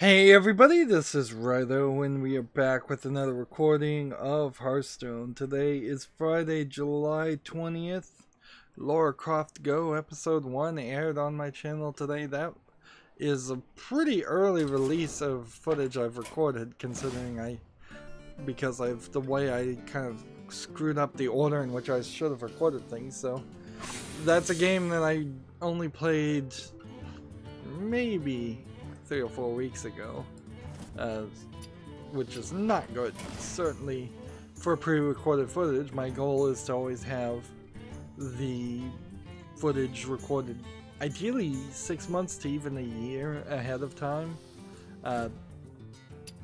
Hey everybody, this is Rydo and we are back with another recording of Hearthstone. Today is Friday, July 20th. Lara Croft Go episode 1 aired on my channel today. That is a pretty early release of footage I've recorded, considering because of the way I kind of screwed up the order in which I should have recorded things. So that's a game that I only played maybe 3 or 4 weeks ago, which is not good. Certainly for pre-recorded footage, my goal is to always have the footage recorded ideally 6 months to even a year ahead of time,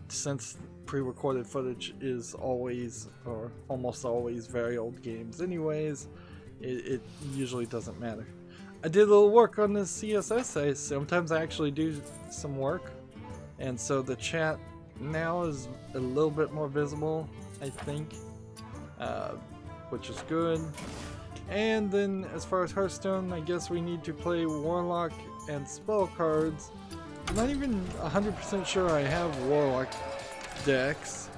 since pre-recorded footage is always or almost always very old games anyways. It usually doesn't matter. I did a little work on this CSS. Sometimes I actually do some work, and so the chat now is a little bit more visible, I think, which is good. And then as far as Hearthstone, I guess we need to play Warlock and spell cards. I'm not even 100% sure I have Warlock decks.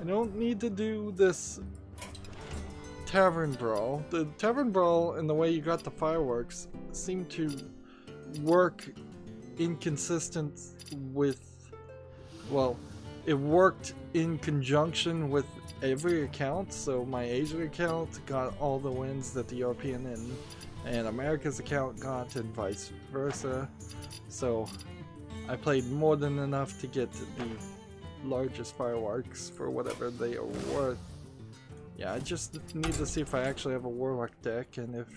I don't need to do this Tavern Brawl. The Tavern Brawl and the way you got the fireworks seem to work inconsistent with, well, it worked in conjunction with every account. So my Asian account got all the wins that the European and America's account got, and vice versa. So I played more than enough to get the largest fireworks for whatever they are worth. Yeah, I just need to see if I actually have a Warlock deck, and if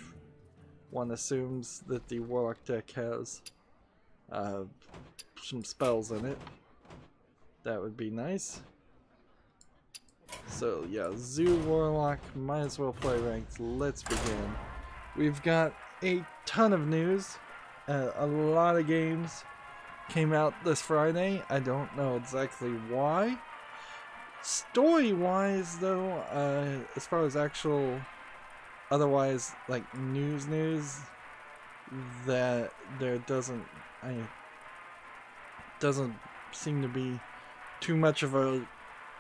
one assumes that the Warlock deck has some spells in it, that would be nice. So yeah, Zoo Warlock, might as well play ranked. Let's begin. We've got a ton of news. A lot of games came out this Friday. I don't know exactly why. Story-wise, though, as far as actual, otherwise, like news, that there doesn't seem to be too much of a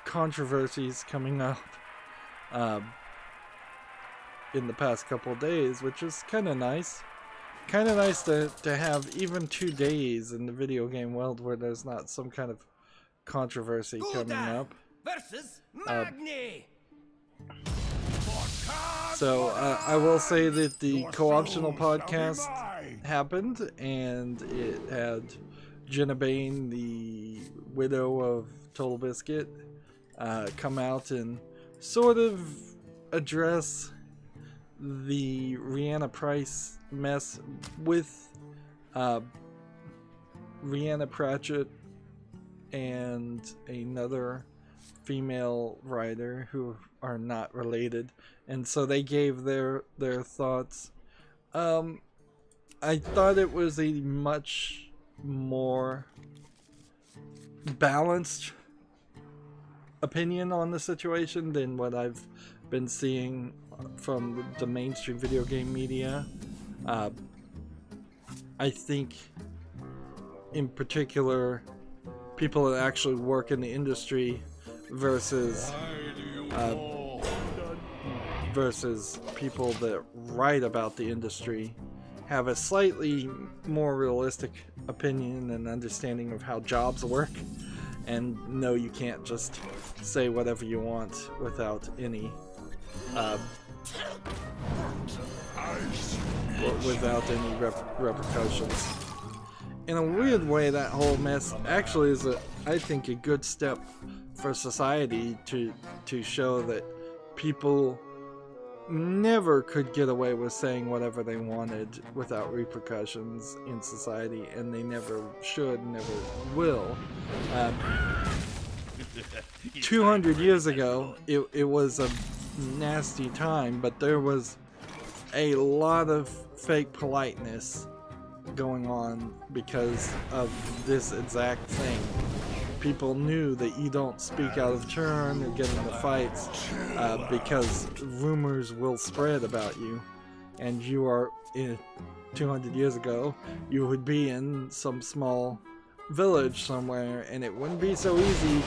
controversies coming up in the past couple days, which is kind of nice. Kind of nice to have even 2 days in the video game world where there's not some kind of controversy coming up. So I will say that the co-optional podcast happened, and it had Jenna Bain, the widow of Total Biscuit, come out and sort of address the Rihanna Price mess with Rhianna Pratchett and another female writer who are not related, and so they gave their thoughts. I thought it was a much more balanced opinion on the situation than what I've been seeing from the mainstream video game media. I think in particular people that actually work in the industry versus people that write about the industry have a slightly more realistic opinion and understanding of how jobs work, and no, you can't just say whatever you want without any repercussions. In a weird way, that whole mess actually is I think a good step for society to show that people never could get away with saying whatever they wanted without repercussions in society, and they never should, never will. 200 years ago, it was a nasty time, but there was a lot of fake politeness going on because of this exact thing. People knew that you don't speak out of turn or get into fights because rumors will spread about you, and you are 200 years ago you would be in some small village somewhere, and it wouldn't be so easy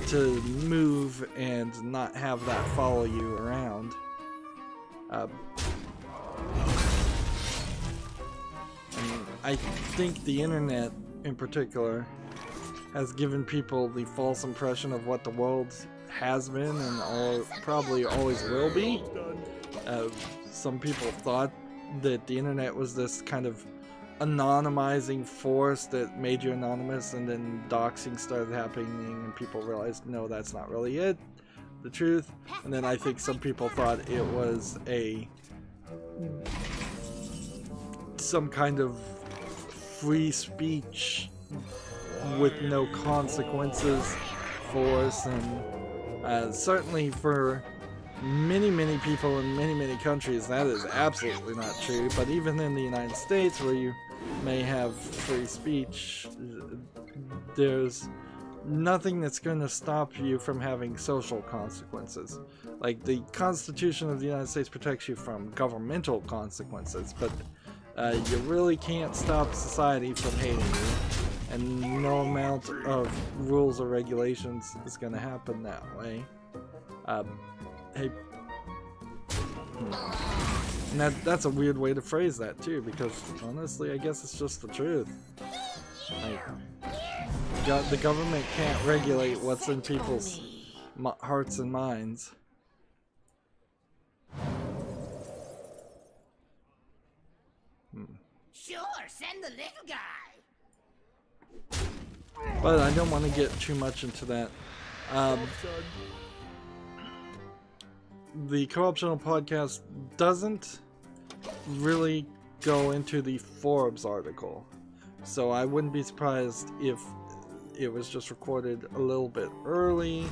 to move and not have that follow you around. I think the internet in particular has given people the false impression of what the world has been and probably always will be. Some people thought that the internet was this kind of anonymizing force that made you anonymous, and then doxing started happening and people realized no, that's not really the truth. And then I think some people thought it was some kind of free speech with no consequences force, and certainly for many people in many countries that is absolutely not true. But even in the United States, where you may have free speech, there's nothing that's going to stop you from having social consequences. Like, the Constitution of the United States protects you from governmental consequences, but you really can't stop society from hating you, and no amount of rules or regulations is going to happen that way. Hey, and that's a weird way to phrase that too, because honestly, I guess it's just the truth. Like, the government can't regulate what's in people's hearts and minds. Sure, send the little guy. But I don't want to get too much into that. The Co-optional podcast doesn't really go into the Forbes article, so I wouldn't be surprised if it was just recorded a little bit early,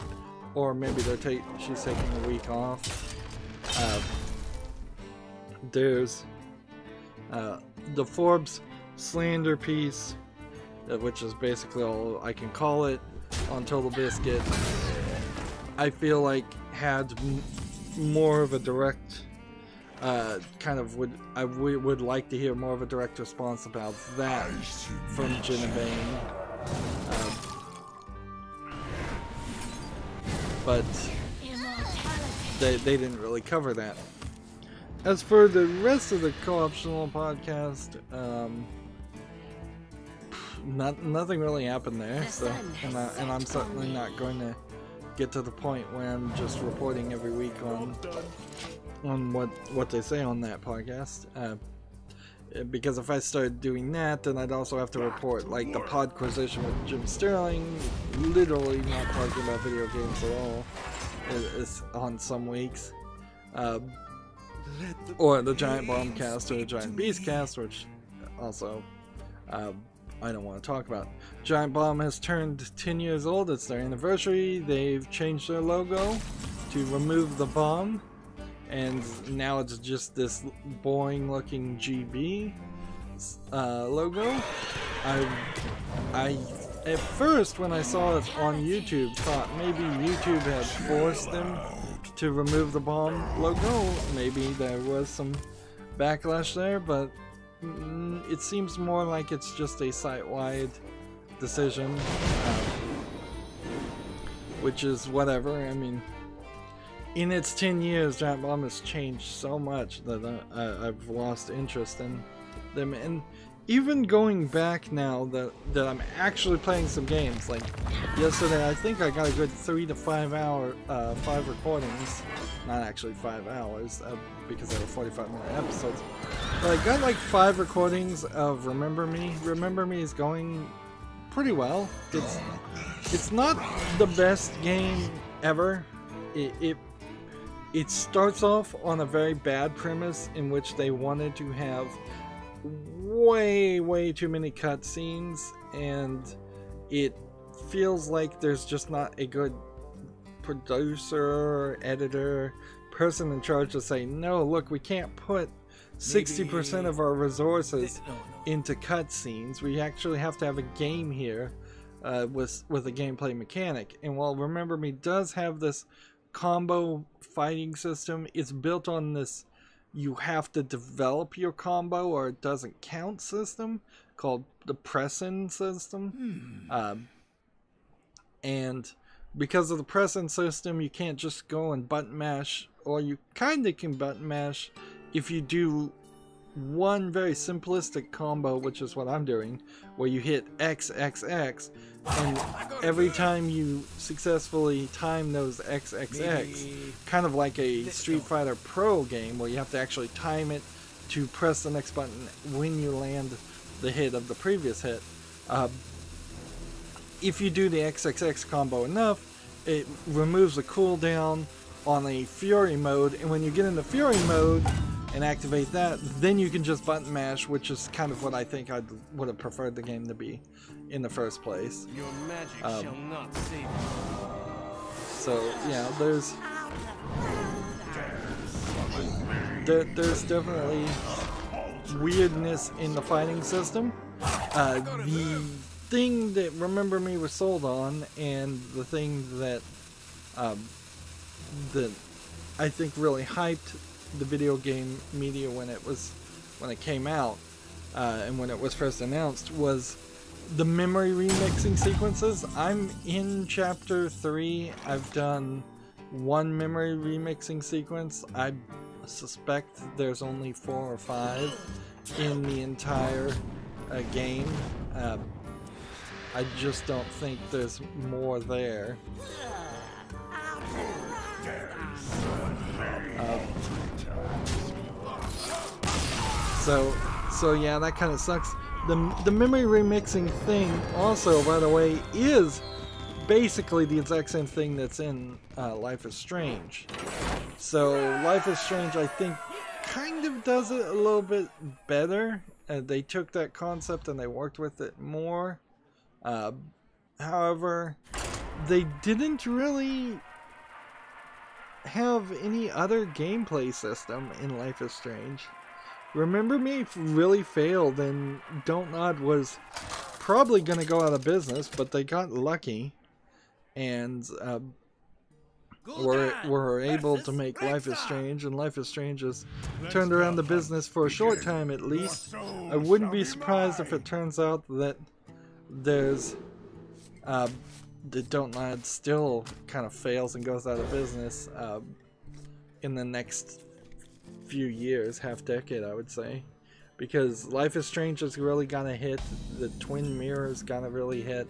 or maybe she's taking a week off. There's the Forbes slander piece, which is basically all I can call it, on Total Biscuit. I feel like had more of a direct would like to hear more of a direct response about that from Genevieve. But they didn't really cover that. As for the rest of the Co-optional podcast, nothing really happened there. So, and I'm certainly not going to get to the point where I'm just reporting every week on what they say on that podcast. Because if I started doing that, then I'd also have to report like the Podquisition with Jim Sterling, literally not talking about video games at all, is on some weeks. Or the Giant Bomb cast or the Giant Beast cast, which also I don't want to talk about. Giant Bomb has turned 10 years old. It's their anniversary. They've changed their logo to remove the bomb, and now it's just this boring looking GB logo. I at first, when I saw it on YouTube, thought maybe YouTube had forced them to remove the bomb logo. Maybe there was some backlash there, but it seems more like it's just a site-wide decision, which is whatever. I mean, in its 10 years, Giant Bomb has changed so much that I've lost interest in them. And even going back now that I'm actually playing some games, like yesterday, I think I got a good 3 to 5 hour, 5 recordings. Not actually 5 hours, because they were 45-minute episodes. But I got like 5 recordings of Remember Me. Remember Me is going pretty well. It's not the best game ever. It starts off on a very bad premise in which they wanted to have way too many cutscenes, and it feels like there's just not a good producer, editor, person in charge to say, no, look, we can't put 60% of our resources into cutscenes. We actually have to have a game here with a gameplay mechanic. And while Remember Me does have this combo fighting system, it's built on this you have to develop your combo or it doesn't count system called the press-in system. And because of the press-in system, you can't just go and button mash, or you kind of can button mash if you do one very simplistic combo, which is what I'm doing, where you hit XXX, and every time you successfully time those XXX, kind of like a Street Fighter Pro game where you have to actually time it to press the next button when you land the hit of the previous hit. If you do the XXX combo enough, it removes the cooldown on a Fury mode, and when you get into Fury mode and activate that, then you can just button mash, which is kind of what I think I would have preferred the game to be in the first place. Your magic shall not save you. So yeah, there's definitely weirdness in the fighting system. The thing that Remember Me was sold on, and the thing that that I think really hyped the video game media when it came out, and when it was first announced, was the memory remixing sequences. I'm in chapter 3. I've done one memory remixing sequence. I suspect there's only 4 or 5 in the entire game. I just don't think there's more there. So yeah, that kind of sucks. The memory remixing thing also, by the way, is basically the exact same thing that's in Life is Strange. So Life is Strange, I think, kind of does it a little bit better. They took that concept and they worked with it more. However, they didn't really have any other gameplay system in Life is Strange. Remember Me really failed, and Don't Nod was probably going to go out of business, but they got lucky and were able to make Life is Strange, and Life is Strange has turned around the business for a short time at least. I wouldn't be surprised if it turns out that there's the Don't Nod still kind of fails and goes out of business in the next few years, half decade, I would say, because Life is Strange is really gonna hit. The Twin Mirrors gonna really hit.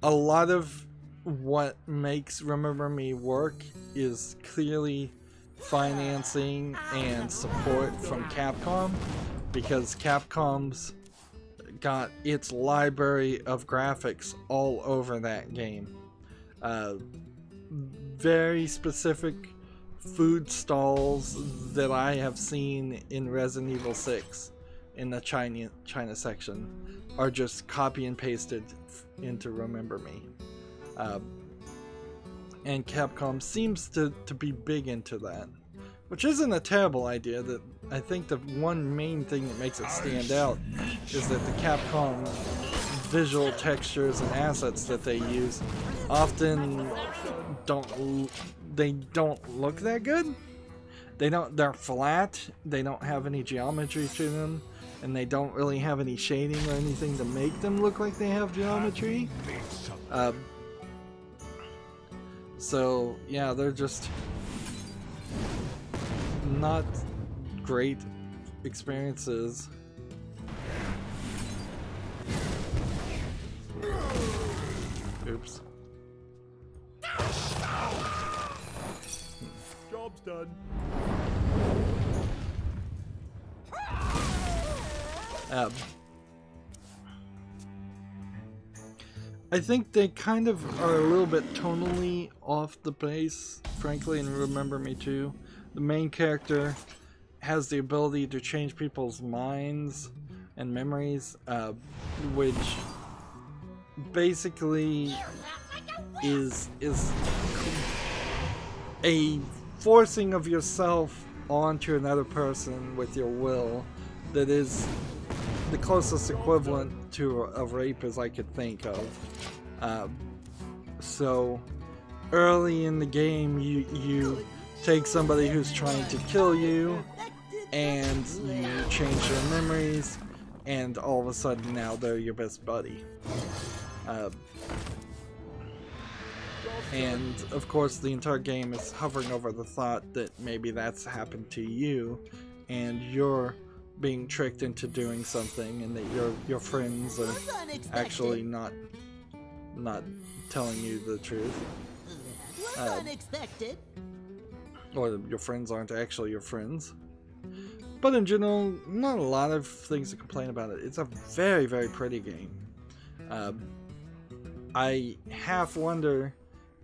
A lot of what makes Remember Me work is clearly financing and support from Capcom, because Capcom's got its library of graphics all over that game. Very specific food stalls that I have seen in Resident Evil 6 in the China section are just copy and pasted into Remember Me. And Capcom seems to be big into that, which isn't a terrible idea. That I think the one main thing that makes it stand out is that the Capcom visual textures and assets that they use often don't look that good. They're flat, they don't have any geometry to them, and they don't really have any shading or anything to make them look like they have geometry. So yeah, they're just not great experiences. Oops. Job's done. I think they kind of are a little bit tonally off the base, frankly, and Remember Me too. The main character has the ability to change people's minds and memories, which basically is a forcing of yourself onto another person with your will that is the closest equivalent to a rape as I could think of. So early in the game, you take somebody who's trying to kill you, and you change their memories, and all of a sudden now they're your best buddy. And of course the entire game is hovering over the thought that maybe that's happened to you and you're being tricked into doing something, and that your friends are actually not telling you the truth. Unexpected. Or your friends aren't actually your friends. But in general, not a lot of things to complain about it. It's a very, very pretty game. I half wonder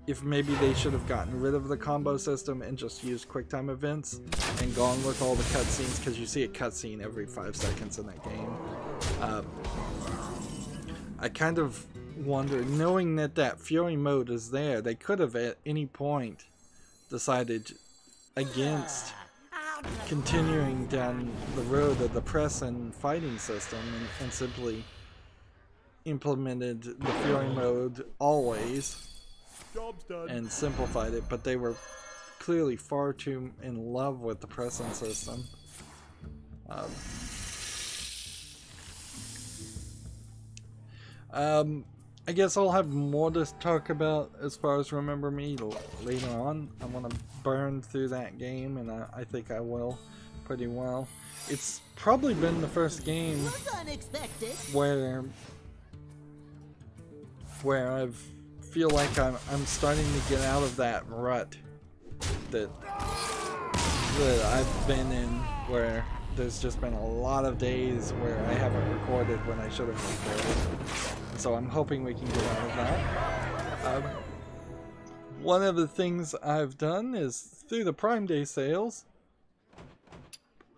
if maybe they should have gotten rid of the combo system and just used QuickTime events and gone with all the cutscenes, because you see a cutscene every 5 seconds in that game. I kind of wonder, knowing that Fury mode is there, they could have at any point decided against continuing down the road of the press and fighting system and simply implemented the Fury mode always and simplified it, but they were clearly far too in love with the pressing system. I guess I'll have more to talk about as far as Remember Me later on. I want to burn through that game, and I think I will pretty well. It's probably been the first game where I feel like I'm starting to get out of that rut that I've been in, where there's just been a lot of days where I haven't recorded when I should have recorded. So I'm hoping we can get out of that. One of the things I've done is through the Prime Day sales.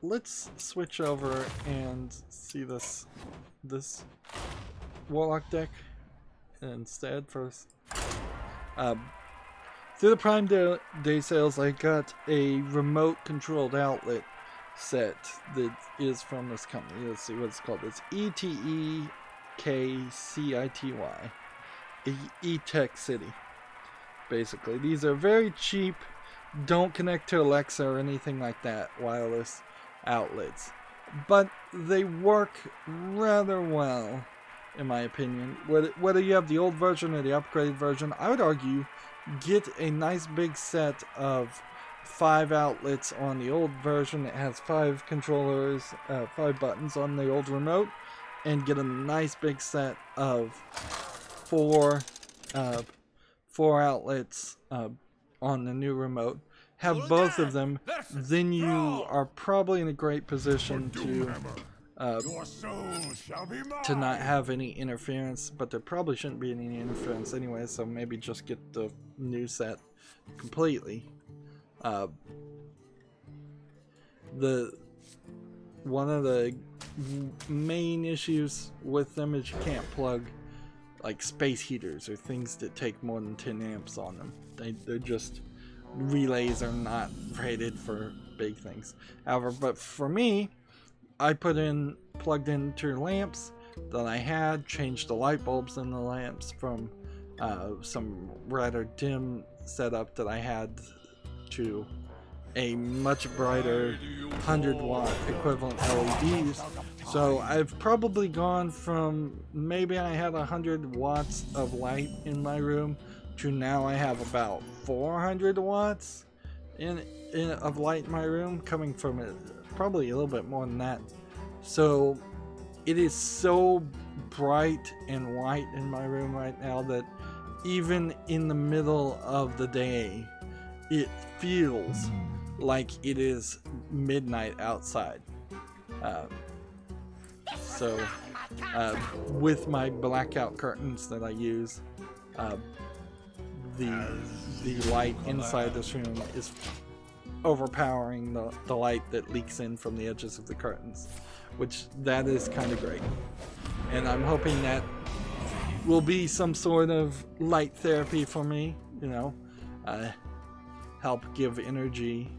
Let's switch over and see this Warlock deck instead first. Through the Prime Day sales, I got a remote controlled outlet set that is from this company. Let's see what it's called. It's ETEKCITY. E-Tech City. Basically, these are very cheap, don't connect to Alexa or anything like that, wireless outlets. But they work rather well, in my opinion. Whether you have the old version or the upgraded version, I would argue get a nice big set of 5 outlets on the old version. It has 5 controllers, 5 buttons on the old remote, and get a nice big set of 4 outlets on the new remote. Have both of them, then you are probably in a great position to not have any interference, but there probably shouldn't be any interference anyway, so maybe just get the new set completely. One of the main issues with them is you can't plug like space heaters or things that take more than 10 amps on them. They're just, relays are not rated for big things. However, but for me, I plugged into lamps that I had, changed the light bulbs in the lamps from some rather dim setup that I had to a much brighter 100-watt equivalent LEDs. So I've probably gone from maybe I had 100 watts of light in my room to now I have about 400 watts of light in my room, coming from it probably a little bit more than that. So it is so bright and white in my room right now that even in the middle of the day it feels like it is midnight outside. With my blackout curtains that I use, the light inside this room is overpowering the light that leaks in from the edges of the curtains, which that is kind of great. And I'm hoping that will be some sort of light therapy for me, you know, help give energy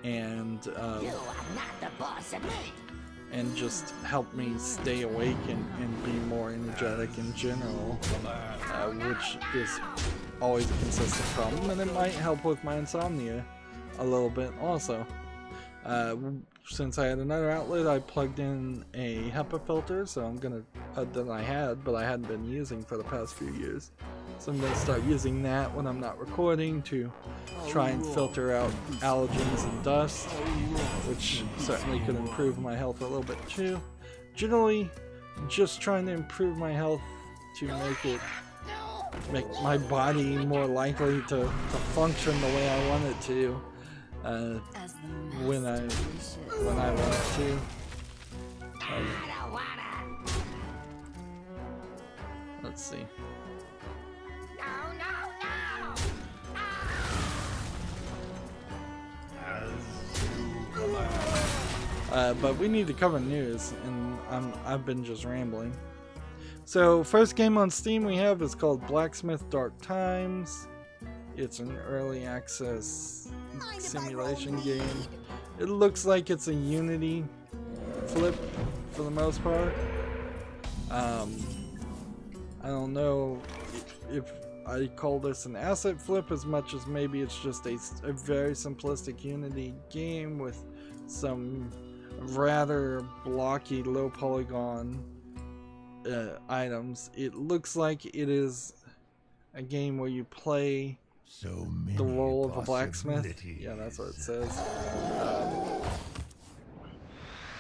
and just help me stay awake and be more energetic in general, which is always a consistent problem, and it might help with my insomnia a little bit also. Since I had another outlet, I plugged in a HEPA filter, so I'm gonna that I had, but I hadn't been using for the past few years. So I'm gonna start using that when I'm not recording to try and filter out allergens and dust, which certainly could improve my health a little bit too. Generally, just trying to improve my health to make my body more likely to function the way I want it to. When I want it to. Let's see. But we need to cover news, and I've been just rambling. So, first game on Steam we have is called Blacksmith Dark Times. It's an early access simulation game. It looks like it's a Unity flip for the most part. I don't know if I call this an asset flip as much as maybe it's just a very simplistic Unity game with some rather blocky, low polygon items. It looks like it is a game where you play the role of a blacksmith. Yeah, that's what it says.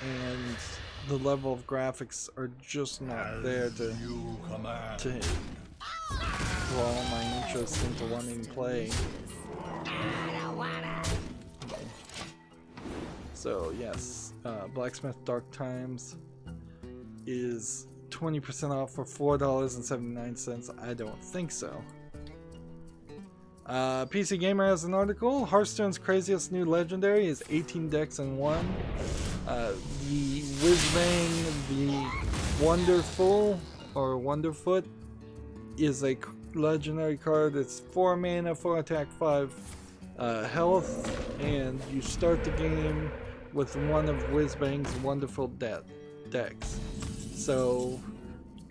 And the level of graphics are just not there to draw my interest into wanting to play. So yes, Blacksmith Dark Times is 20% off for $4.79. I don't think so. PC Gamer has an article. Hearthstone's craziest new legendary is 18 decks in one. The Whizbang, the Wonderful or Wonderfoot is a legendary card. It's 4 mana, 4 attack, 5 health, and you start the game with one of Whizbang's wonderful decks. So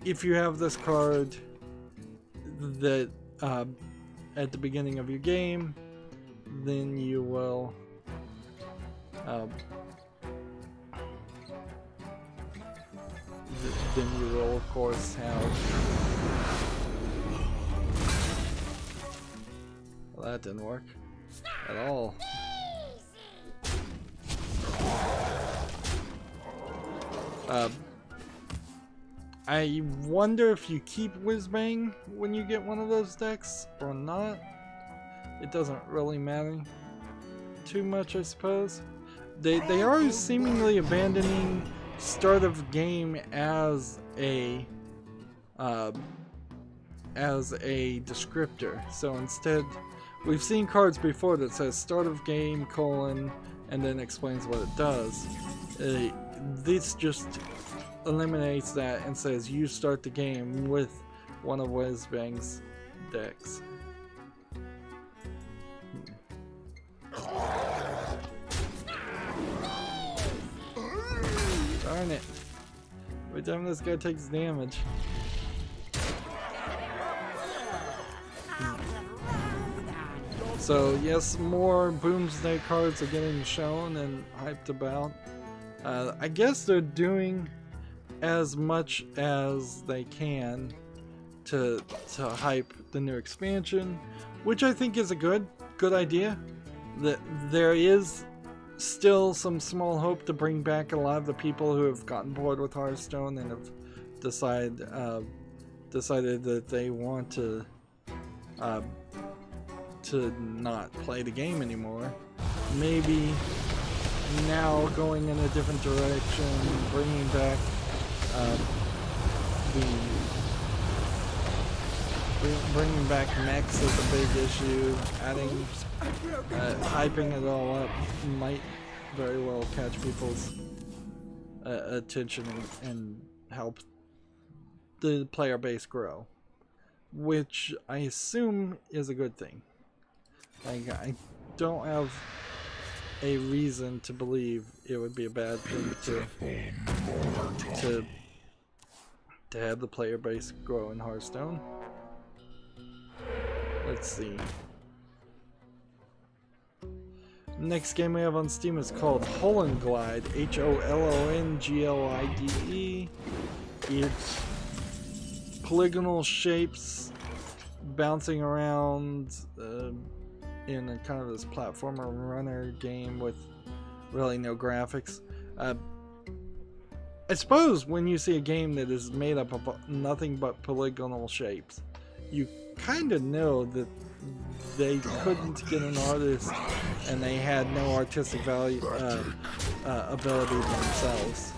if you have this card that at the beginning of your game, then you will of course have well, that didn't work at all. I wonder if you keep Whizbang when you get one of those decks or not. It doesn't really matter too much, I suppose. They are seemingly abandoning start of game as a descriptor. So instead, we've seen cards before that says start of game : and then explains what it does. This just eliminates that and says you start the game with one of Whizbang's decks. Darn it. Every time this guy takes damage. So yes, more Boomsday cards are getting shown and hyped about. I guess they're doing as much as they can to hype the new expansion, which I think is a good idea. That there is still some small hope to bring back a lot of the people who have gotten bored with Hearthstone and have decided that they want to not play the game anymore. Maybe now going in a different direction, bringing back bringing back mechs is a big issue. Adding, hyping it all up might very well catch people's attention and help the player base grow, which I assume is a good thing. Like, I don't have a reason to believe it would be a bad thing to have the player base grow in Hearthstone. Let's see. Next game we have on Steam is called Holonglide, Holonglide. It's polygonal shapes bouncing around in a kind of this platformer runner game with really no graphics. I suppose when you see a game that is made up of nothing but polygonal shapes, you kind of know that they couldn't get an artist and they had no artistic value ability themselves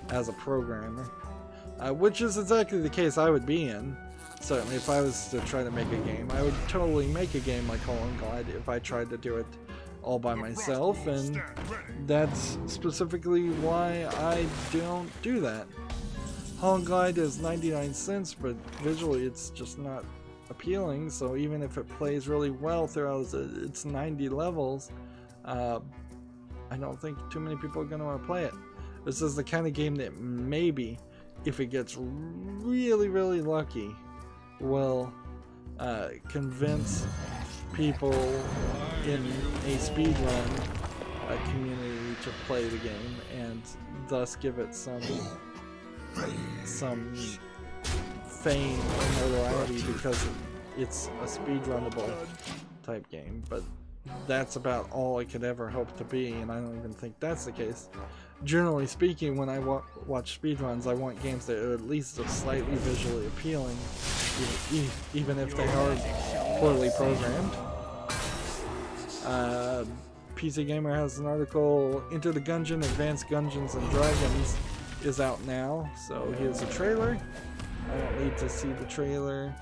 as a programmer, which is exactly the case I would be in. Certainly, if I was to try to make a game, I would totally make a game like Holonglide if I tried to do it all by myself, and that's specifically why I don't do that. Holonglide is 99 cents, but visually it's just not appealing, so even if it plays really well throughout its 90 levels, I don't think too many people are going to want to play it. This is the kind of game that maybe, if it gets really, really lucky, will convince people in a speedrun community to play the game, and thus give it some fame and notoriety because it's a speedrunnable type game. But that's about all I could ever hope to be, and I don't even think that's the case. Generally speaking, when I watch speedruns, I want games that are at least slightly visually appealing, even if they are poorly programmed. PC Gamer has an article, Enter the Gungeon, Advanced Dungeons and Dragons is out now, so here's a trailer. I don't need to see the trailer,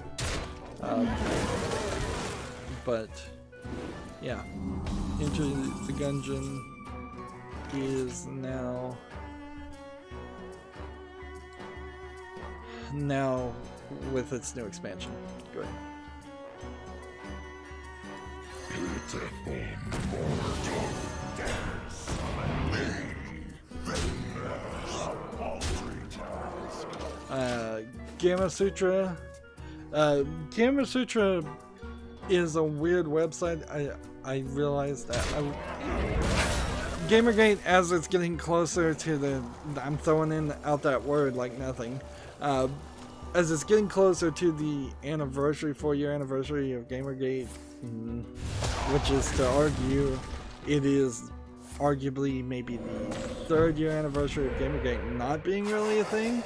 but yeah, Enter the Gungeon is now with its new expansion. Go ahead. Gamasutra. Gamasutra is a weird website. I realized that. Gamergate, as it's getting closer to the, I'm throwing out that word like nothing. As it's getting closer to the anniversary, 4-year anniversary of Gamergate, which is to argue it is arguably maybe the 3rd-year anniversary of Gamergate not being really a thing.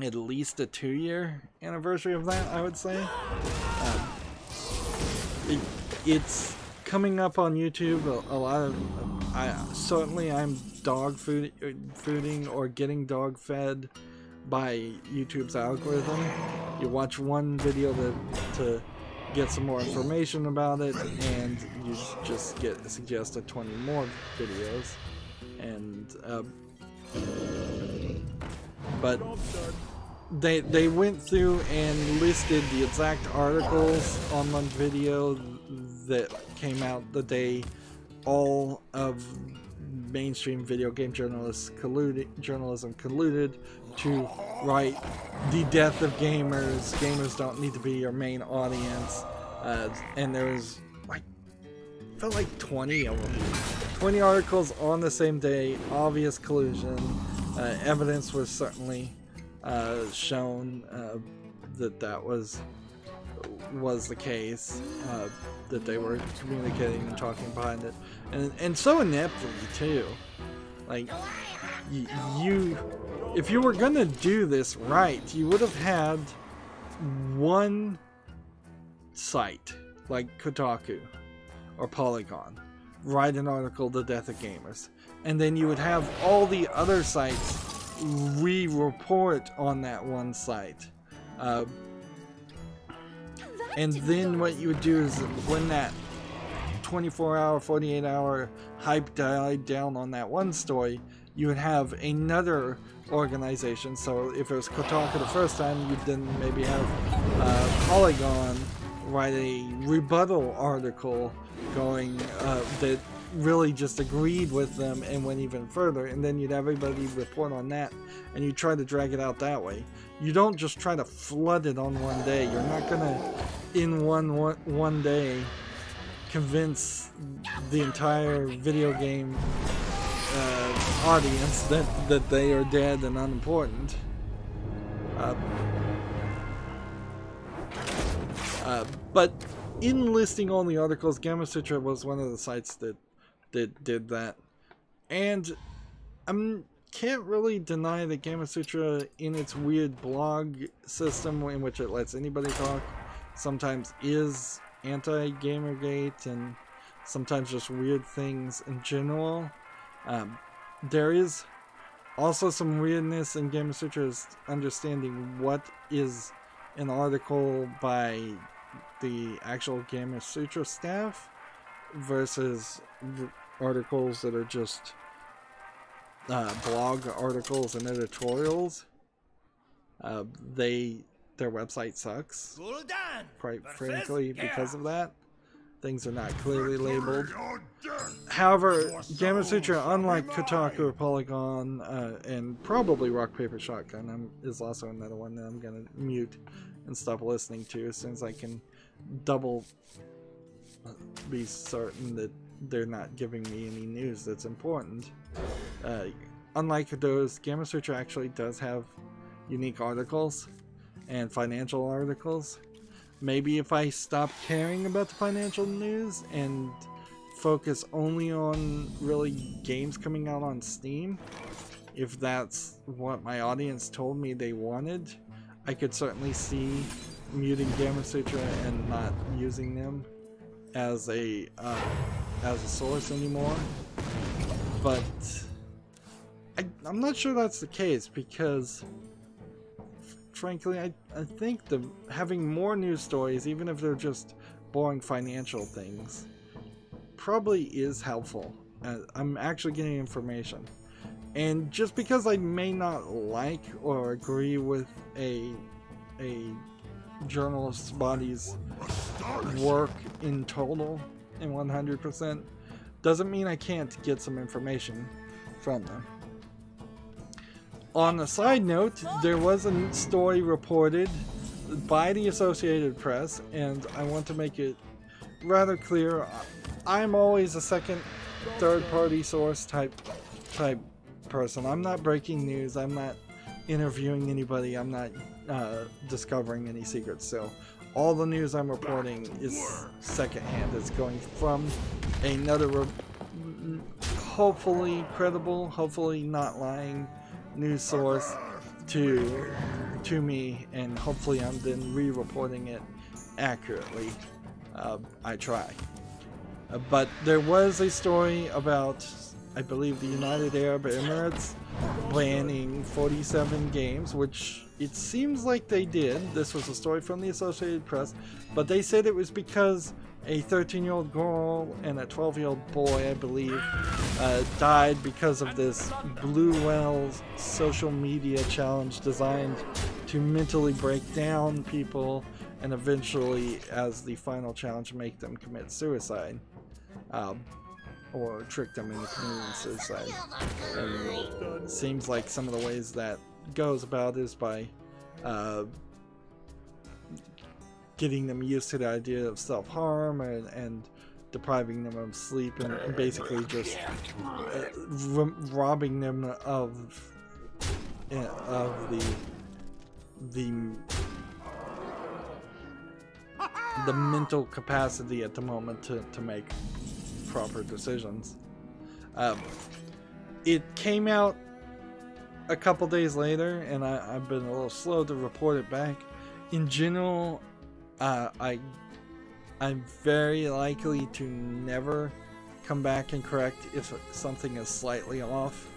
At least a 2-year anniversary of that, I would say. It's coming up on YouTube. A lot of I'm dog fooding or getting dog fed by YouTube's algorithm. You watch one video to get some more information about it, and you just get suggested 20 more videos. And but they went through and listed the exact articles on one video that came out the day all of mainstream video game journalism colluded to write the death of gamers. Gamers don't need to be your main audience. And there was felt like 20 of them. 20 articles on the same day, obvious collusion. Evidence was certainly shown that was the case, that they were communicating and talking behind it, and so ineptly too. Like, if you were gonna do this right, you would have had one site like Kotaku or Polygon write an article, The Death of Gamers, and then you would have all the other sites re-report on that one site. And then what you would do is, when that 24-hour, 48-hour hype died down on that one story, you would have another organization. So if it was Kotaku the first time, you'd then maybe have Polygon write a rebuttal article going that really just agreed with them and went even further, and then you'd have everybody report on that, and you try to drag it out that way. You don't just try to flood it on one day. You're not gonna in one day convince the entire video game audience that they are dead and unimportant. But in listing all the articles, Gamasutra was one of the sites that did that. And I can't really deny that Gamasutra, in its weird blog system in which it lets anybody talk, sometimes is anti-Gamergate and sometimes just weird things in general. There is also some weirdness in Gamasutra's understanding what is an article by the actual Gamasutra staff versus articles that are just blog articles and editorials. Their website sucks, quite frankly, because of that. Things are not clearly labeled. However, Gamasutra, unlike Kotaku or Polygon, and probably Rock Paper Shotgun, is also another one that I'm gonna mute and stop listening to as soon as I can double be certain that they're not giving me any news that's important. Unlike those, Gamasutra actually does have unique articles and financial articles. Maybe if I stop caring about the financial news and focus only on really games coming out on Steam, if that's what my audience told me they wanted, I could certainly see muting Gamasutra and not using them as a source anymore. But I'm not sure that's the case, because frankly, I think having more news stories, even if they're just boring financial things, probably is helpful. I'm actually getting information. And just because I may not like or agree with a journalist's body's work in total and 100%, doesn't mean I can't get some information from them. On a side note, there was a story reported by the Associated Press, and I want to make it rather clear, I'm always a second, third-party source type person. I'm not breaking news, I'm not interviewing anybody, I'm not discovering any secrets. So all the news I'm reporting is secondhand. It's going from another hopefully credible, hopefully not lying news source to me, and hopefully I'm then re-reporting it accurately. I try. But there was a story about, I believe, the United Arab Emirates banning 47 games, which it seems like they did. This was a story from the Associated Press, but they said it was because a 13-year-old girl and a 12-year-old boy, I believe, died because of this Blue Whale social media challenge designed to mentally break down people and eventually, as the final challenge, make them commit suicide. Or trick them into committing suicide. And it seems like some of the ways that goes about is by getting them used to the idea of self-harm and depriving them of sleep and basically just robbing them of the mental capacity at the moment to make proper decisions. It came out a couple days later, and I've been a little slow to report it back. In general, I'm very likely to never come back and correct if something is slightly off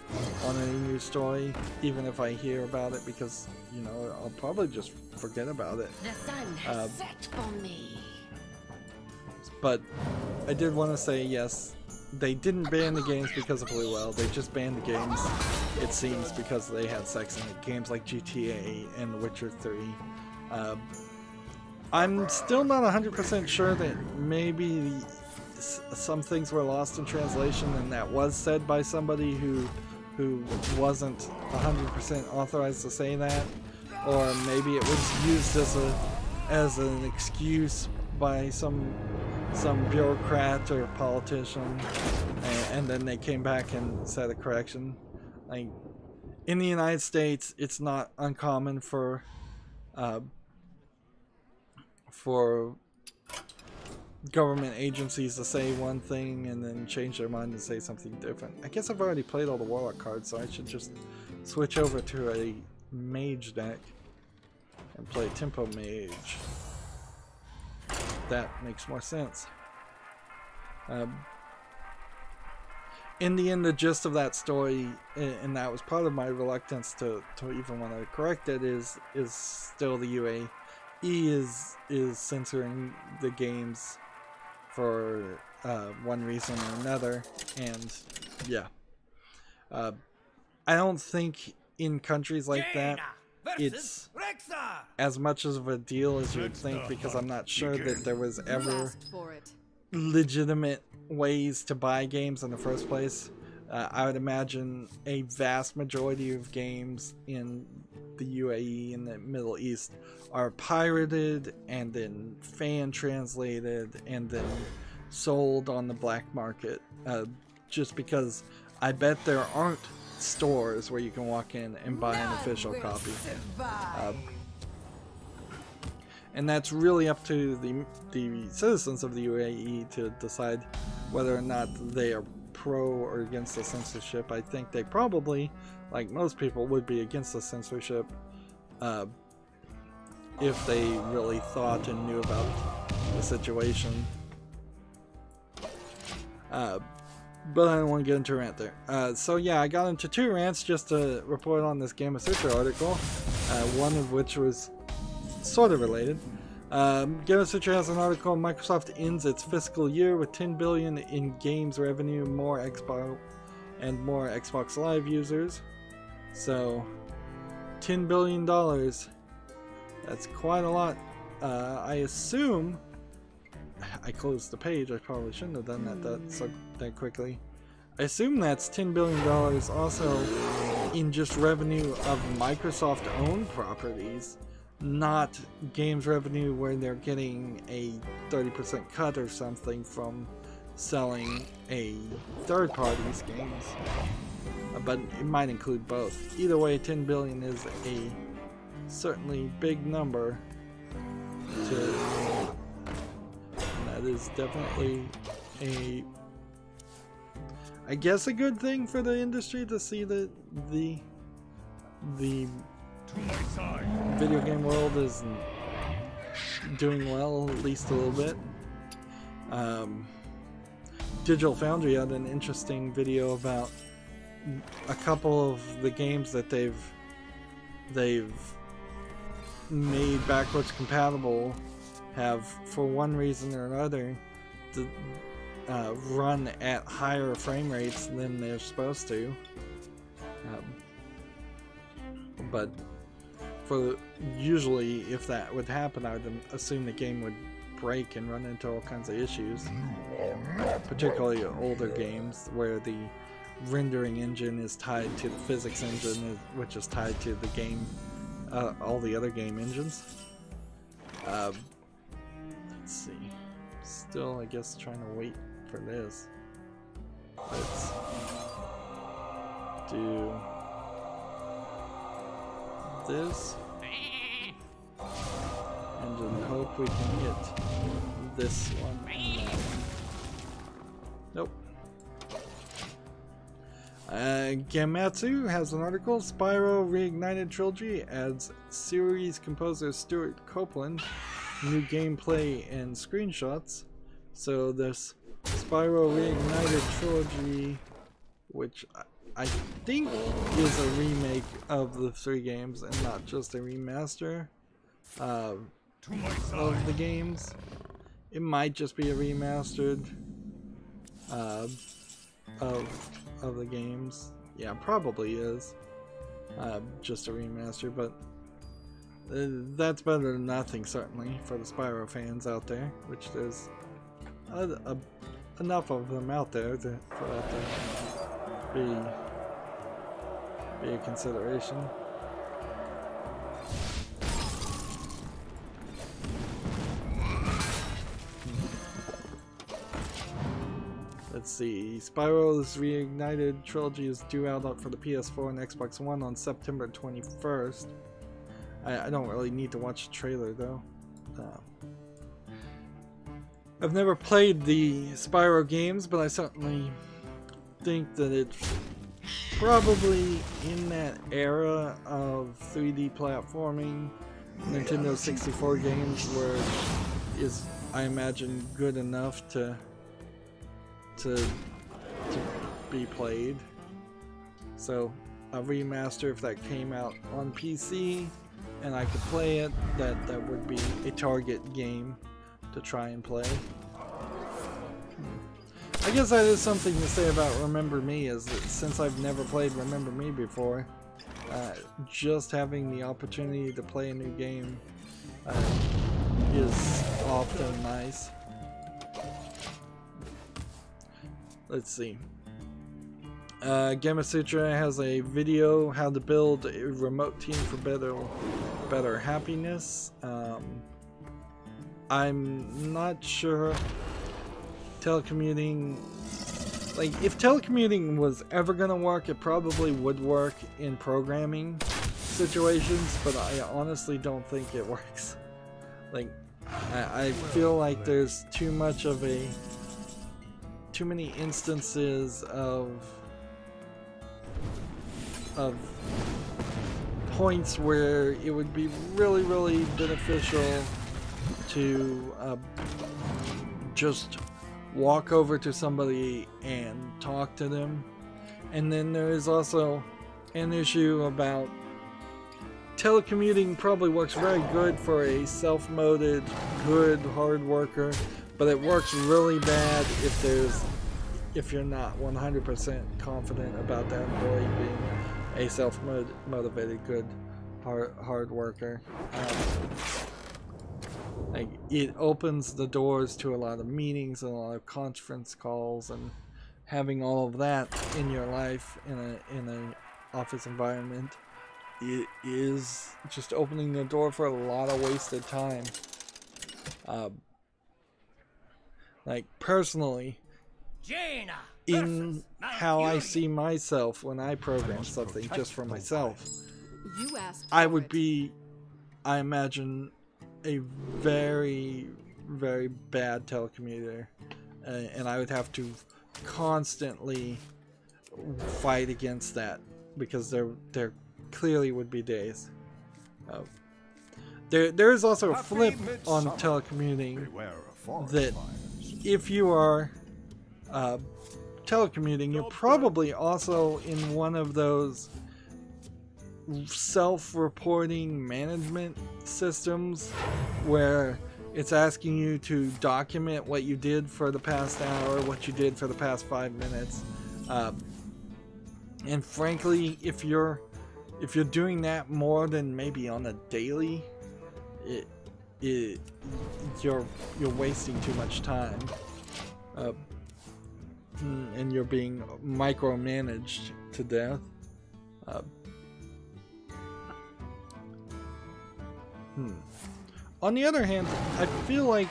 on any news story, even if I hear about it, because, you know, I'll probably just forget about it. The sun has set for me. But I did want to say, yes, they didn't ban the games because of Blue Whale. They just banned the games, it seems, because they had sex in it. Games like GTA and The Witcher 3. I'm still not 100% sure that maybe some things were lost in translation, and that was said by somebody who wasn't 100% authorized to say that, or maybe it was used as an excuse by some some bureaucrat or politician, and then they came back and said a correction. Like, in the United States, it's not uncommon for government agencies to say one thing and then change their mind and say something different. I guess I've already played all the Warlock cards, so I should just switch over to a Mage deck and play Tempo Mage. That makes more sense. In the end, the gist of that story, and that was part of my reluctance to even want to correct it, is still the UAE is censoring the games for one reason or another, and yeah, I don't think in countries like that it's as much of a deal as you would think, because I'm not sure that there was ever legitimate ways to buy games in the first place. I would imagine a vast majority of games in the UAE and the Middle East are pirated and then fan translated and then sold on the black market, just because I bet there aren't stores where you can walk in and buy an official copy. And that's really up to the citizens of the UAE to decide whether or not they are pro or against the censorship. I think they probably, like most people, would be against the censorship if they really thought and knew about the situation. But I don't want to get into a rant there. So yeah, I got into 2 rants just to report on this Game of Sutra article, one of which was sort of related. Game of Sutra has an article: Microsoft ends its fiscal year with $10 billion in games revenue, more Xbox Live users. So $10 billion, that's quite a lot. I assume, I closed the page, I probably shouldn't have done that quickly. I assume that's $10 billion also in just revenue of Microsoft owned properties, not games revenue where they're getting a 30% cut or something from selling a third party's games. But it might include both. Either way, 10 billion is a certainly big number and that is definitely I guess a good thing for the industry to see that the video game world is doing well, at least a little bit. Digital Foundry had an interesting video about a couple of the games that they've made backwards compatible have, for one reason or another, to run at higher frame rates than they're supposed to. But usually if that would happen, I would assume the game would break and run into all kinds of issues, particularly older games where the rendering engine is tied to the physics engine, which is tied to the game, all the other game engines. Let's see, still I guess trying to wait for this. Let's do this and then hope we can hit this one and that one. Nope. Gamatsu has an article: Spyro Reignited Trilogy adds series composer Stuart Copeland, new gameplay and screenshots. So this Spyro Reignited Trilogy, which I think is a remake of the 3 games and not just a remaster of the games. It might just be a remastered of the games. Yeah, probably is just a remaster, but that's better than nothing, certainly, for the Spyro fans out there, which there's enough of them out there for that to be a consideration. Let's see. Spyro's Reignited Trilogy is due out for the PS4 and Xbox One on September 21st. I don't really need to watch the trailer though. I've never played the Spyro games, but I certainly think that it's probably in that era of 3D platforming Nintendo 64 games where it is, I imagine, good enough to be played. So a remaster, if that came out on PC and I could play it, that would be a target game to try and play. I guess that is something to say about Remember Me, is that since I've never played Remember Me before, just having the opportunity to play a new game is often nice. Let's see. Gamasutra has a video how to build a remote team for better happiness. I'm not sure telecommuting, like if telecommuting was ever gonna work, it probably would work in programming situations, but I honestly don't think it works. Like I feel like there's too many instances of points where it would be really beneficial to just walk over to somebody and talk to them. And then there is also an issue about telecommuting probably works very good for a self-modded, good hard worker, but it works really bad if you're not 100% confident about that employee being a self-motivated, good hard worker. Like, it opens the doors to a lot of meetings and a lot of conference calls, and having all of that in your life in an office environment, it is just opening the door for a lot of wasted time. Like personally, in how I see myself when I program something just for myself, I would be, I imagine, a very bad telecommuter, and I would have to constantly fight against that, because there clearly would be days. There is also a flip on telecommuting, that if you are telecommuting, you're probably also in one of those self-reporting management systems where it's asking you to document what you did for the past hour, what you did for the past 5 minutes, and frankly, if you're doing that more than maybe on a daily, you're wasting too much time, and you're being micromanaged to death. On the other hand, I feel like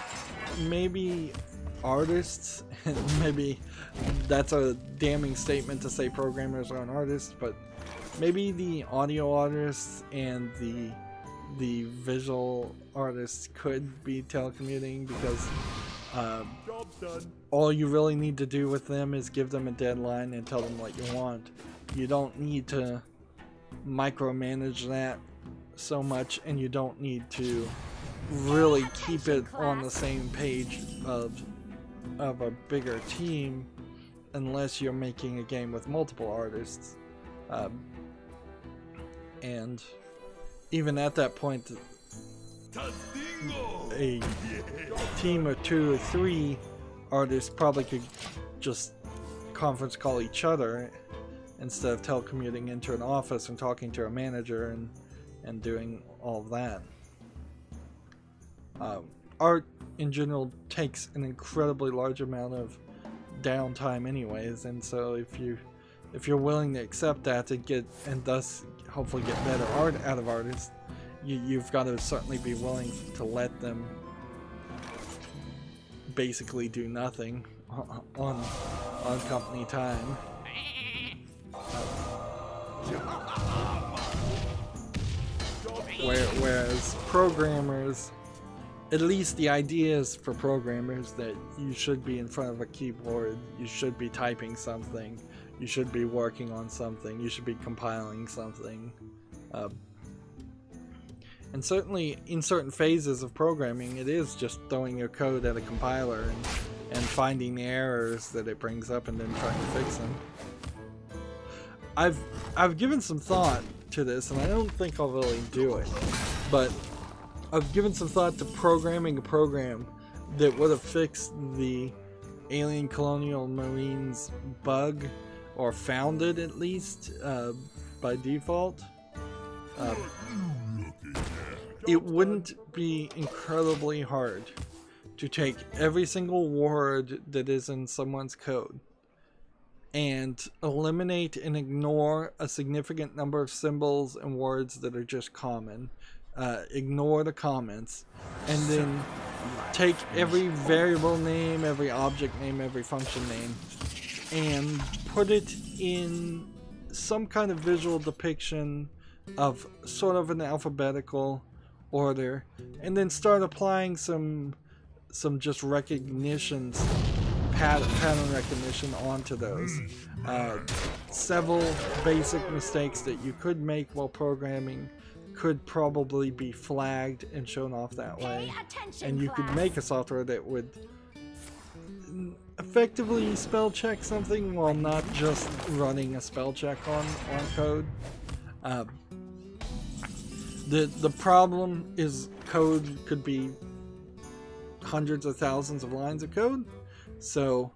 maybe artists, and maybe that's a damning statement to say programmers aren't artists, but maybe the audio artists and the visual artists could be telecommuting, because all you really need to do with them is give them a deadline and tell them what you want. You don't need to micromanage that so much, and you don't need to really keep it on the same page of a bigger team unless you're making a game with multiple artists, and even at that point, a team of 2 or 3 artists probably could just conference call each other instead of telecommuting into an office and talking to a manager and doing all of that. Art in general takes an incredibly large amount of downtime anyways, and so if you're willing to accept that and thus hopefully get better art out of artists, you've got to certainly be willing to let them basically do nothing on on company time. Whereas programmers, at least the idea is for programmers that you should be in front of a keyboard, you should be typing something, you should be working on something, you should be compiling something. And certainly in certain phases of programming, it is just throwing your code at a compiler and finding the errors that it brings up and then trying to fix them. I've given some thought to this, and I don't think I'll really do it, but I've given some thought to programming a program that would have fixed the Alien Colonial Marines bug, or found it at least by default. It wouldn't be incredibly hard to take every single word that is in someone's code and eliminate and ignore a significant number of symbols and words that are just common. Ignore the comments, and then take every variable name, every object name, every function name, and put it in some kind of visual depiction of sort of an alphabetical order, and then start applying some just recognitions, pattern recognition onto those. Several basic mistakes that you could make while programming could probably be flagged and shown off that way, and you could make a software that would effectively spell check something while not just running a spell check on code. The problem is code could be hundreds of thousands of lines of code, so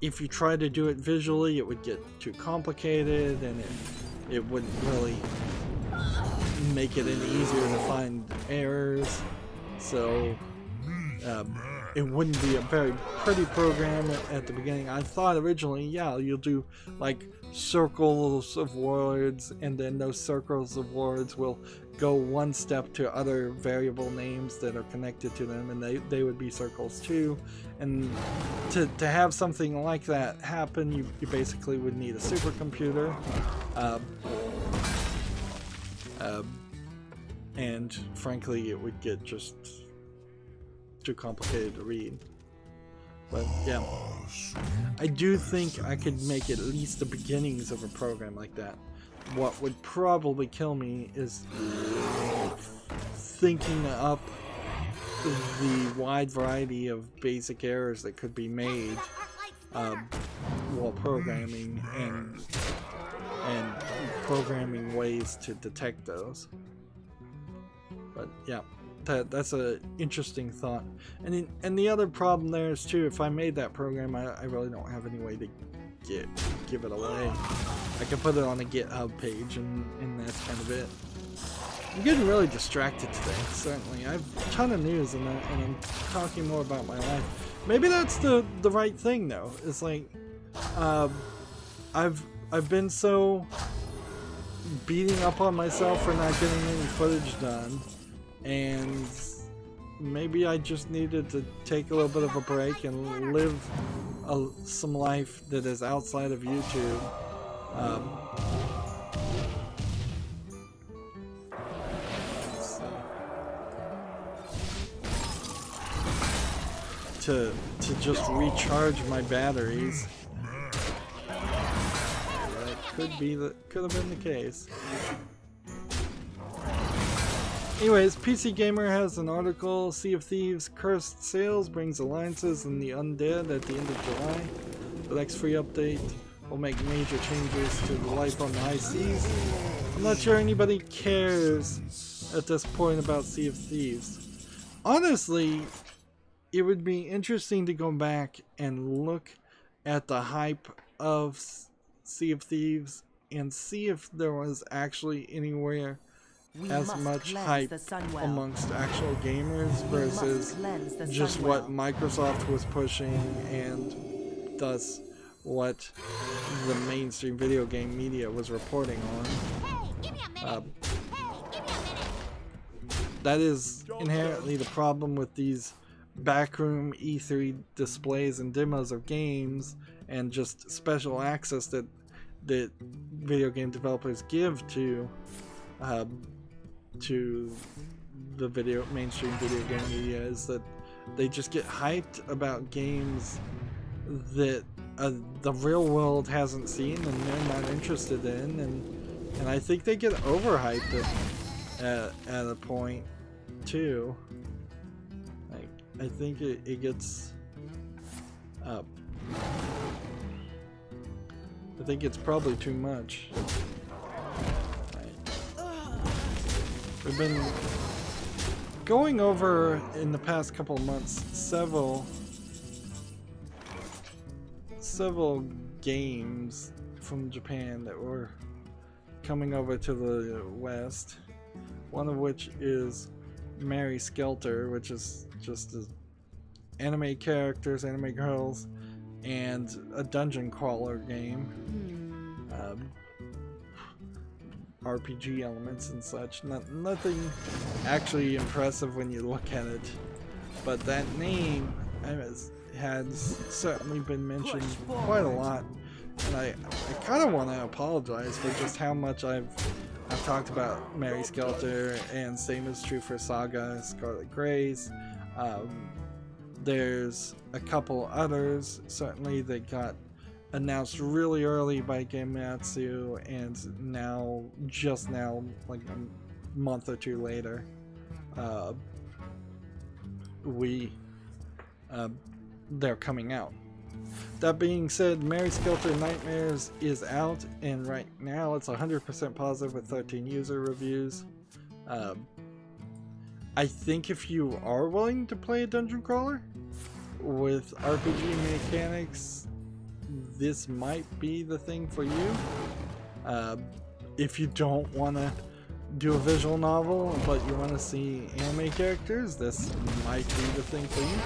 if you try to do it visually, it would get too complicated, and it wouldn't really make it any easier to find errors, so it wouldn't be a very pretty program at the beginning. I thought originally, yeah, you'll do like circles of words, and then those circles of words will go one step to other variable names that are connected to them, and they would be circles too. And to have something like that happen, you basically would need a supercomputer. And frankly, it would get just too complicated to read. But yeah, I do think I could make at least the beginnings of a program like that. What would probably kill me is thinking up the wide variety of basic errors that could be made while programming, and programming ways to detect those. But yeah, that's an interesting thought. And the other problem there is too, if I made that program, I really don't have any way to give it away. I can put it on a GitHub page, and that's kind of it. I'm getting really distracted today, certainly. I have a ton of news, and I'm talking more about my life. Maybe that's the right thing, though. It's like, I've been so beating up on myself for not getting any footage done, and maybe I just needed to take a little bit of a break and live some life that is outside of YouTube. To just recharge my batteries. That could have been the case. Anyways, PC Gamer has an article. Sea of Thieves Cursed Sales brings alliances and the undead at the end of July. The next free update will make major changes to the life on the high seas. I'm not sure anybody cares at this point about Sea of Thieves. Honestly, it would be interesting to go back and look at the hype of Sea of Thieves and see if there was actually anywhere as much hype amongst actual gamers versus just what Microsoft was pushing, and thus what the mainstream video game media was reporting on. That is inherently the problem with these backroom E3 displays and demos of games, and just special access that video game developers give to the mainstream video game media is that they just get hyped about games that the real world hasn't seen and they're not interested in, and I think they get overhyped at a point too. Like, I think it gets I think it's probably too much. We've been going over in the past couple of months several games from Japan that were coming over to the West. One of which is Mary Skelter, which is just anime characters, anime girls, and a dungeon crawler game. RPG elements and such. Nothing actually impressive when you look at it, but that name has certainly been mentioned quite a lot, and I kind of want to apologize for just how much I've talked about Mary Skelter, and same is true for Saga Scarlet Grace. There's a couple others certainly that got announced really early by Gamatsu, and just now, like a month or two later, they're coming out. That being said, Mary Skelter Nightmares is out, and right now it's 100% positive with 13 user reviews. I think if you are willing to play a dungeon crawler with RPG mechanics, this might be the thing for you. If you don't want to do a visual novel but you want to see anime characters, this might be the thing for you.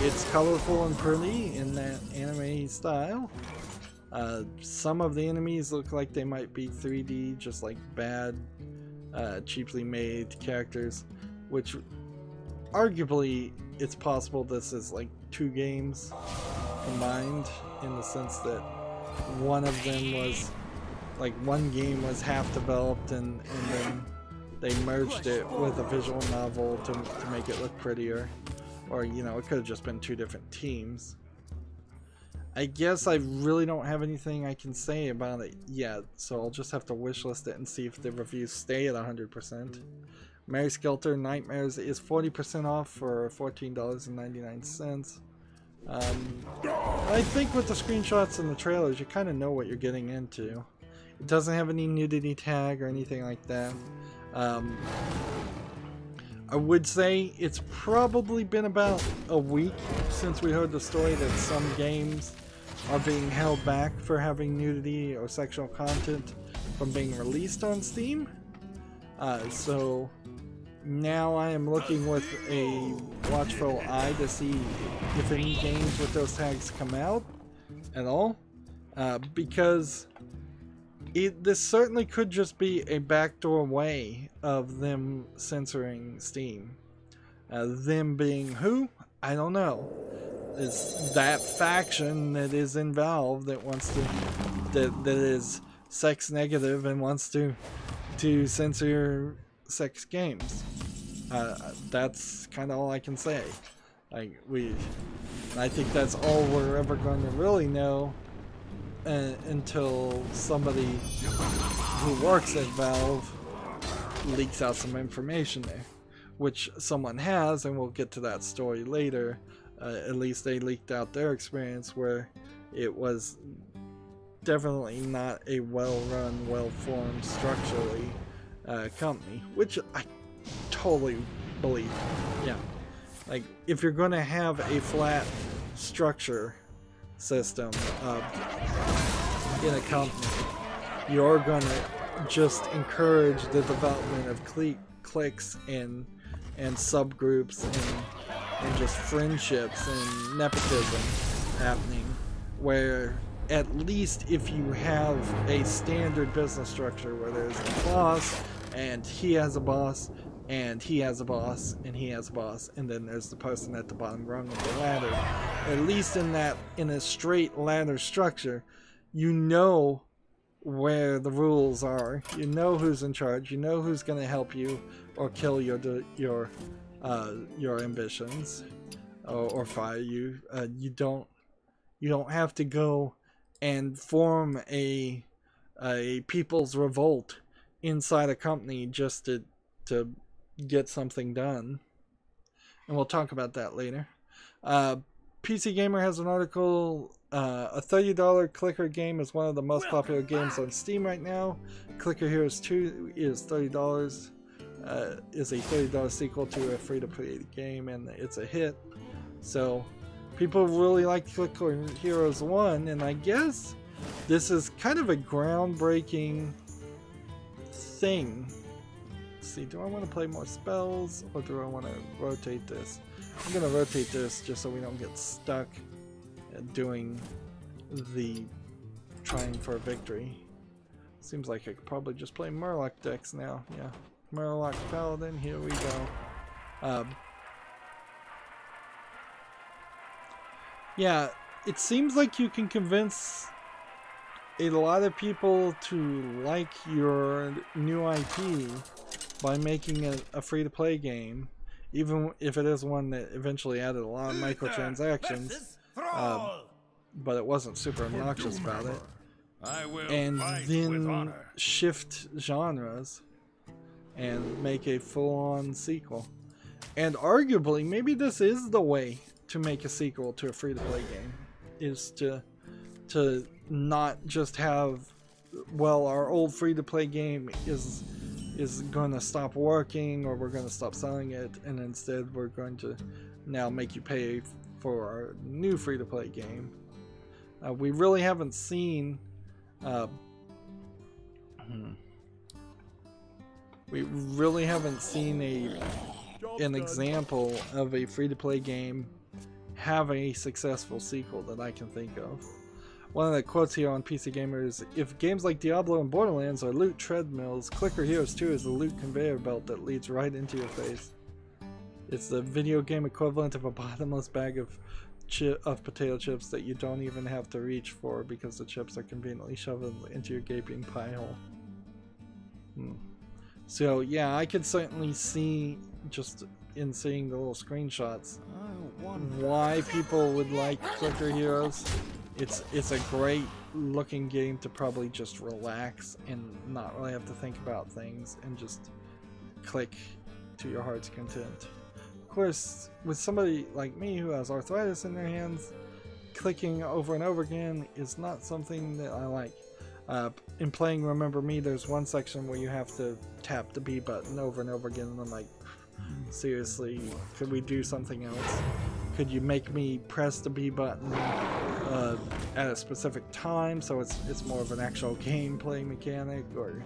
It's colorful and pretty in that anime style. Some of the enemies look like they might be 3D, just like bad, cheaply made characters, which arguably it's possible this is like two games combined, in the sense that one of them was like, one game was half developed and then they merged it with a visual novel to make it look prettier, or you know, it could have just been two different teams. I guess I really don't have anything I can say about it yet, so I'll just have to wishlist it and see if the reviews stay at 100%. Mary Skelter Nightmares is 40% off for $14.99. I think with the screenshots and the trailers, you kind of know what you're getting into. It doesn't have any nudity tag or anything like that. I would say it's probably been about a week since we heard the story that some games are being held back for having nudity or sexual content from being released on Steam. So now I am looking with a watchful eye to see if any games with those tags come out at all, because this certainly could just be a backdoor way of them censoring Steam. Them being who? I don't know. Is that faction that is in Valve that wants to, that is sex negative and wants to censor sex games. That's kind of all I can say. I think that's all we're ever going to really know until somebody who works at Valve leaks out some information there, which someone has, and we'll get to that story later. At least they leaked out their experience where it was definitely not a well-run, well-formed structurally company, which I totally believe. Yeah, like if you're going to have a flat structure system in a company, you're going to just encourage the development of cliques and subgroups and just friendships and nepotism happening, where at least if you have a standard business structure where there's a boss and he has a boss and he has a boss, and he has a boss, and then there's the person at the bottom rung of the ladder. At least in a straight ladder structure, you know where the rules are. You know who's in charge. You know who's going to help you or kill your ambitions or fire you. You don't have to go and form a people's revolt inside a company just to get something done. And we'll talk about that later. PC Gamer has an article. A $30 clicker game is one of the most popular games on Steam right now. Clicker Heroes 2 is $30. Is a $30 sequel to a free-to-play game, and it's a hit. So people really like Clicker Heroes 1, and I guess this is kind of a groundbreaking thing. Let's see, do I want to play more spells, or do I want to rotate this? I'm going to rotate this just so we don't get stuck doing the trying for a victory. Seems like I could probably just play Murloc decks now. Yeah, Murloc Paladin, here we go. Yeah, it seems like you can convince a lot of people to like your new IP by making it a free-to-play game, even if it is one that eventually added a lot of microtransactions, but it wasn't super obnoxious about it, and then shift genres and make a full-on sequel. And arguably, maybe this is the way to make a sequel to a free-to-play game, is to not just have, well, our old free-to-play game is going to stop working, or we're going to stop selling it, and instead we're going to now make you pay for our new free-to-play game. We really haven't seen an example of a free-to-play game have a successful sequel that I can think of. One of the quotes here on PC Gamer is, if games like Diablo and Borderlands are loot treadmills, Clicker Heroes 2 is a loot conveyor belt that leads right into your face. It's the video game equivalent of a bottomless bag of potato chips that you don't even have to reach for because the chips are conveniently shoved into your gaping pie hole. So yeah, I could certainly see, just in seeing the little screenshots, why people would like Clicker Heroes. It's a great looking game to probably just relax and not really have to think about things and just click to your heart's content. Of course, with somebody like me who has arthritis in their hands, clicking over and over again is not something that I like. In playing Remember Me, there's one section where you have to tap the B button over and over again, and I'm like, seriously, could we do something else? Could you make me press the B button at a specific time so it's more of an actual gameplay mechanic, or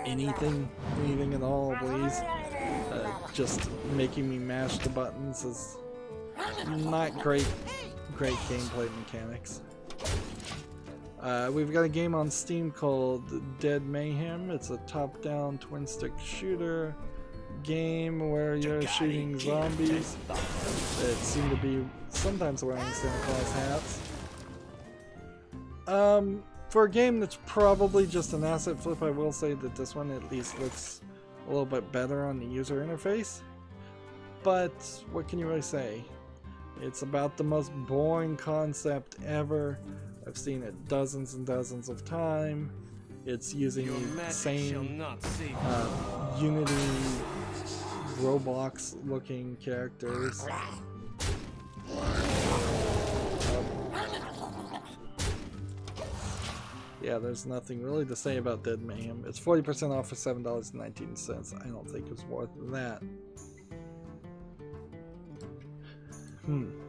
anything at all, please? Just making me mash the buttons is not great gameplay mechanics. We've got a game on Steam called Dead Mayhem. It's a top-down twin-stick shooter game where you're shooting zombies that seem to be sometimes wearing Santa Claus hats. For a game that's probably just an asset flip, I will say that this one at least looks a little bit better on the user interface. But what can you really say? It's about the most boring concept ever. I've seen it dozens and dozens of times. It's using the same Unity Roblox looking characters. Yeah, there's nothing really to say about Dead Mayhem. It's 40% off for $7.19. I don't think it's worth that.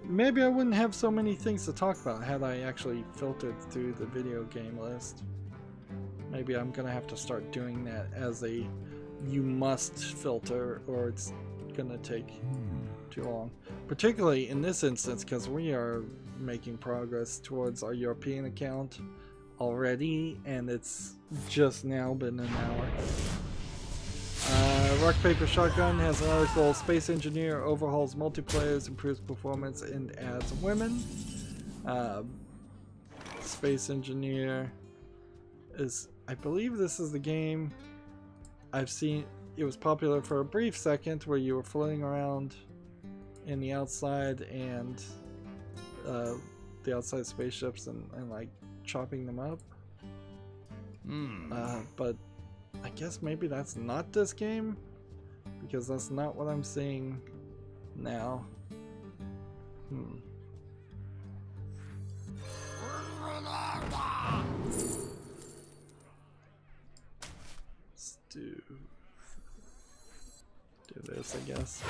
Maybe I wouldn't have so many things to talk about had I actually filtered through the video game list. Maybe I'm gonna have to start doing that as a you must filter, or it's gonna take too long. Particularly in this instance, because we are making progress towards our European account already, and it's just now been an hour. Rock Paper Shotgun has an article. Space engineer overhauls multiplayers, improves performance, and adds women. Space engineer is, I believe this is the game I've seen. It was popular for a brief second where you were floating around in the outside and the outside spaceships and like chopping them up. But I guess maybe that's not this game, because that's not what I'm seeing now. Let's do this, I guess.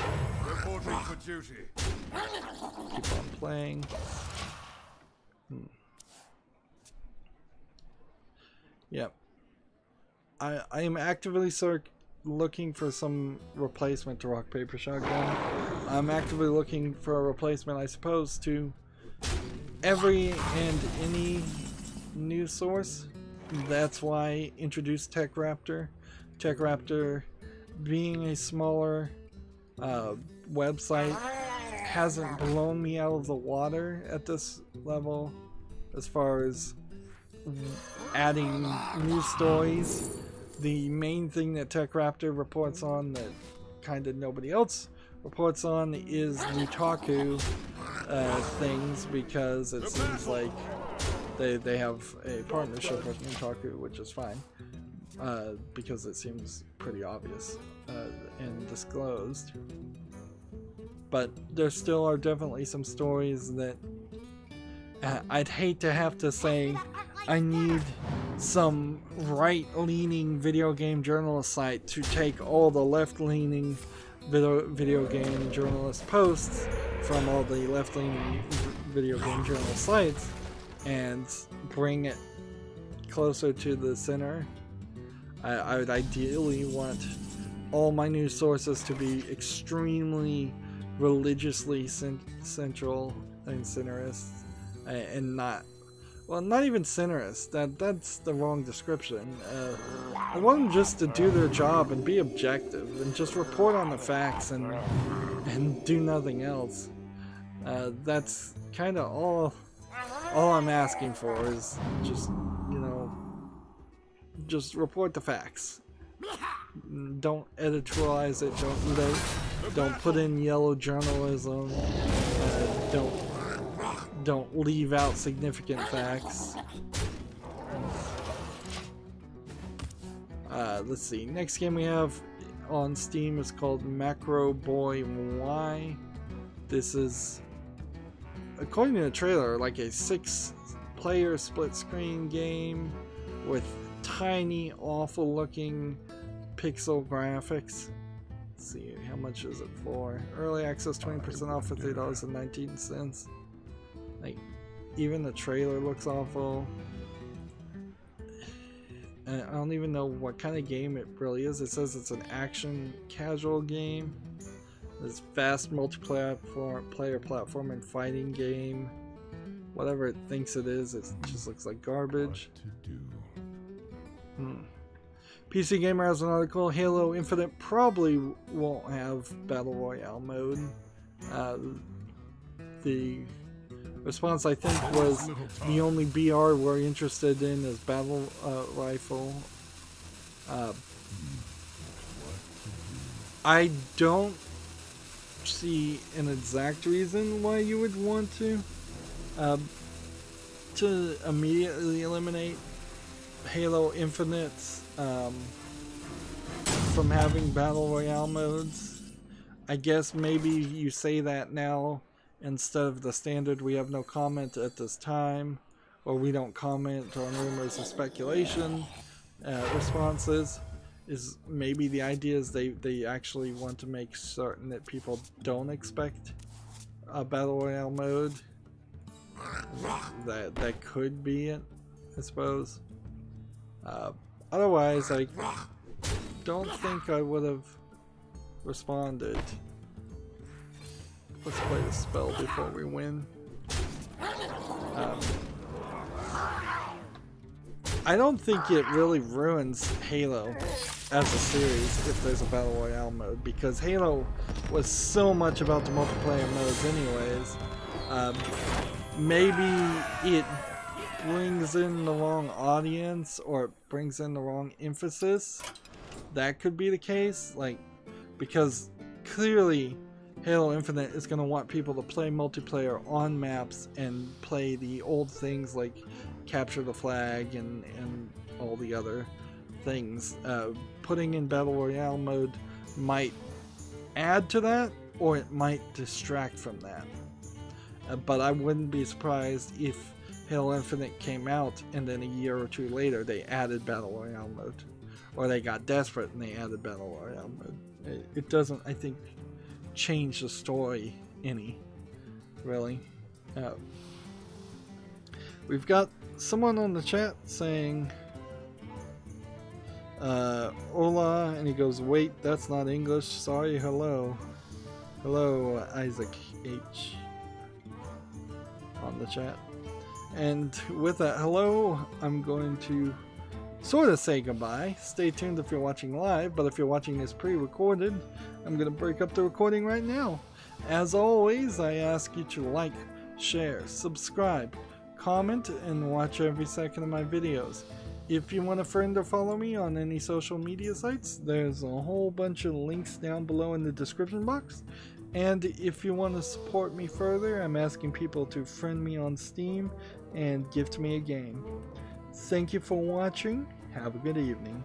Reporting for duty. Keep on playing. Yep. I am actively looking for some replacement to Rock Paper Shotgun. I'm actively looking for a replacement, I suppose, to every and any news source. That's why I introduced TechRaptor. TechRaptor, being a smaller website, hasn't blown me out of the water at this level as far as adding news stories. The main thing that TechRaptor reports on that kind of nobody else reports on is Lukaku things, because it seems like they have a partnership with Lukaku, which is fine, because it seems pretty obvious and disclosed. But there still are definitely some stories that I'd hate to have to say I need some right-leaning video game journalist site to take all the left-leaning video game journalist posts from all the left-leaning video game journalist sites and bring it closer to the center. I would ideally want all my news sources to be extremely religiously central and centrist, and not even centrist. That's the wrong description. I want them just to do their job and be objective and just report on the facts and do nothing else. That's kind of all I'm asking for, is just, you know, just report the facts. Don't editorialize it. Don't put in yellow journalism. Don't leave out significant facts. Let's see. Next game we have on Steam is called Macro Boy Y. This is, according to the trailer, like a 6-player split-screen game with tiny, awful-looking pixel graphics. Let's see, how much is it for? Early access, 20% off for $3.19. Like, even the trailer looks awful. And I don't even know what kind of game it really is. It says it's an action casual game. This fast multiplayer platform and fighting game. Whatever it thinks it is, it just looks like garbage. PC Gamer has an article. Halo Infinite probably won't have Battle Royale mode. The response, I think, was the only BR we're interested in is Battle Rifle. I don't see an exact reason why you would want to immediately eliminate Halo Infinite from having Battle Royale modes. I guess maybe you say that now instead of the standard "we have no comment at this time" or "we don't comment on rumors and speculation" responses. Is maybe the idea is they actually want to make certain that people don't expect a Battle Royale mode. That could be it, I suppose. Otherwise, I don't think I would have responded. Let's play the spell before we win. I don't think it really ruins Halo as a series if there's a Battle Royale mode, because Halo was so much about the multiplayer modes anyways. Maybe it brings in the wrong audience or brings in the wrong emphasis. That could be the case, like, because clearly Halo Infinite is going to want people to play multiplayer on maps and play the old things like capture the flag and all the other things. Putting in Battle Royale mode might add to that, or it might distract from that. But I wouldn't be surprised if Halo Infinite came out and then a year or two later they added Battle Royale mode. Or they got desperate and they added Battle Royale mode. It doesn't, I think, change the story any, really. We've got someone on the chat saying hola, and he goes, wait, that's not English, sorry, hello. Hello, Isaac H on the chat. And with that hello, I'm going to sort of say goodbye. Stay tuned if you're watching live, but if you're watching this pre-recorded, I'm going to break up the recording right now. As always, I ask you to like, share, subscribe, comment, and watch every second of my videos. If you want to friend or follow me on any social media sites, there's a whole bunch of links down below in the description box. And if you want to support me further, I'm asking people to friend me on Steam and gift me a game. Thank you for watching. Have a good evening.